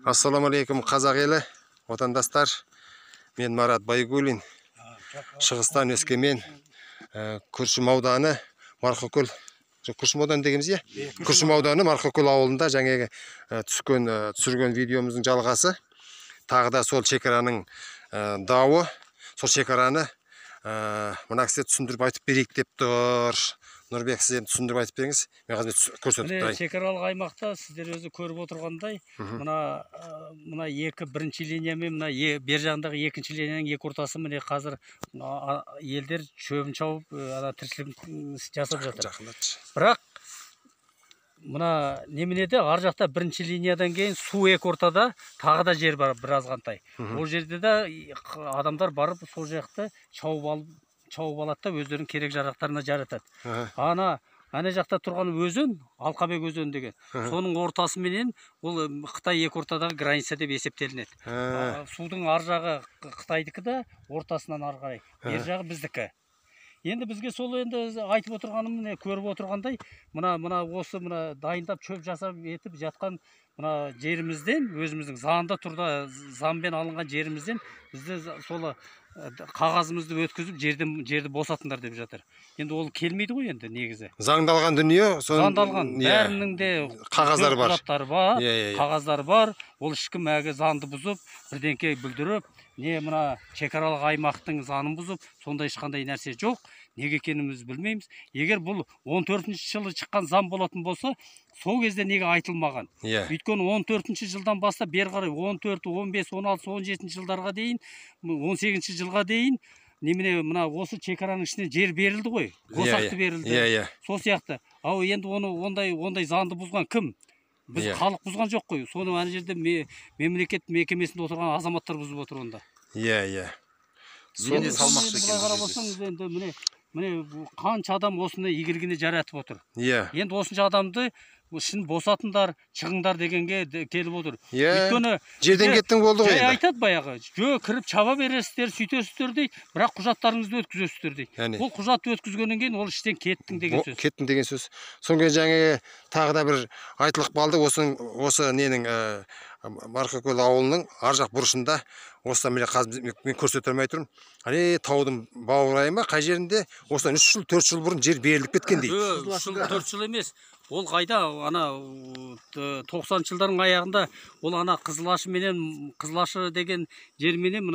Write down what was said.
Ассаламалейкум қазақ елі, отандастар. Мен Марат Байгулин. Шығыстан Өскемен, Күршім ауданы, Марқакөл. Күршім ауданы дегеніміз, е? Күршім ауданы Марқакөл ауылында жаңағы түсірген видеомыздың жалғасы. Тағы да сол шекараның дауы, сол шекараны мына кісі түсіндіріп айтып берейік деп тұр. Нұрбек, сіз енді түсіндіріп айтып беріңіз. Мен қазір көрсетіп тұрайын. Шекаралық аймақта сіздер өзі көріп отырғандай, мына бірінші линия мен мына бер жағындағы екінші линияның екі ортасы міне қазір елдер шөбін шауып, тіршілігін жасап жатыр. Бірақ мына неменеде ар жақта бірінші линиядан кейін су екі ортада тағы да жер бар бір азғантай. Ол жерде де адамдар барып сол жақты шауып алады да өздерінің керек жарақтарына жаратады. Ана жақта тұрған өзен, Алқабек өзен деген. Соның ортасы менен ол Қытай екі ортадағы граница деп есептелінеді. Судың ар жағы Қытайдікі да, ортасынан ары қарай. Бер жағы біздікі. Енді бізге сол енді айтып отырғаным, көріп отырғандай, осы дайындап шөп жасап етіп жатқан мына жерімізден, өзіміздің заңда тұрда заңмен алынған жерімізден бізді сол қағазымызды өткізіп жерді босатыңдар деп жатыр. Енді ол келмейді ғой енді негізі. Заңдалған дүние, заңдалған, бәрінің де қағаздары бар. Қағаздары бар. Ол ешкім әгі заңды бұзып, бірдеңке бүлдіріп, не мына шекаралық аймақтың заңын бұзып, сондай ешқандай нәрсе жоқ. Неге екенімізді білмейміз. Егер бұл 14-ші жылы шыққан заң болатын болса, сол кезде неге айтылмаған? Өйткені 14-ші жылдан бастап бері қарай 14, 15, 16, 17 жылдарға дейін, 18 жылға дейін мына осы шекараның ішіне жер берілді ғой, қосақты берілді. Сол сияқты. Ал енді ондай заңды бұзған кім? Біз халық бұзған жоқ қой. Соны ана жерде мемлекет мекемесінде отырған азаматтар бұзып отыр онда. Соны салмақ шекеміз. Міне қанша адам осыны игілігіне жаратып отыр. Енді осынша адамды ішін босатындар, шығыңдар дегенге келіп отыр. Өйткені жерден кеттің болды ғой. Айтады баяғы, кіріп чаба бересіздер, сөйтесіздер дейді, бірақ құжаттарыңызды өткізесіздер дейді. Ол құжатты өткізгеннен кейін ол іштен кеттің деген сөз. Кеттің деген сөз. Соңғы жаңағы тағы да бір айтылық балды осы ненің Марқакөл ауылының ар жақ бұрышында осыдан мен көрсете алмай тұрмын. Таудың бауырайы қай жерінде осыдан 3 жыл, 4 жыл бұрын жер беріліп кеткен дейді. 4 жыл емес. Ол қайда, 90 жылдардың аяғында ол Қызылашы деген жер менен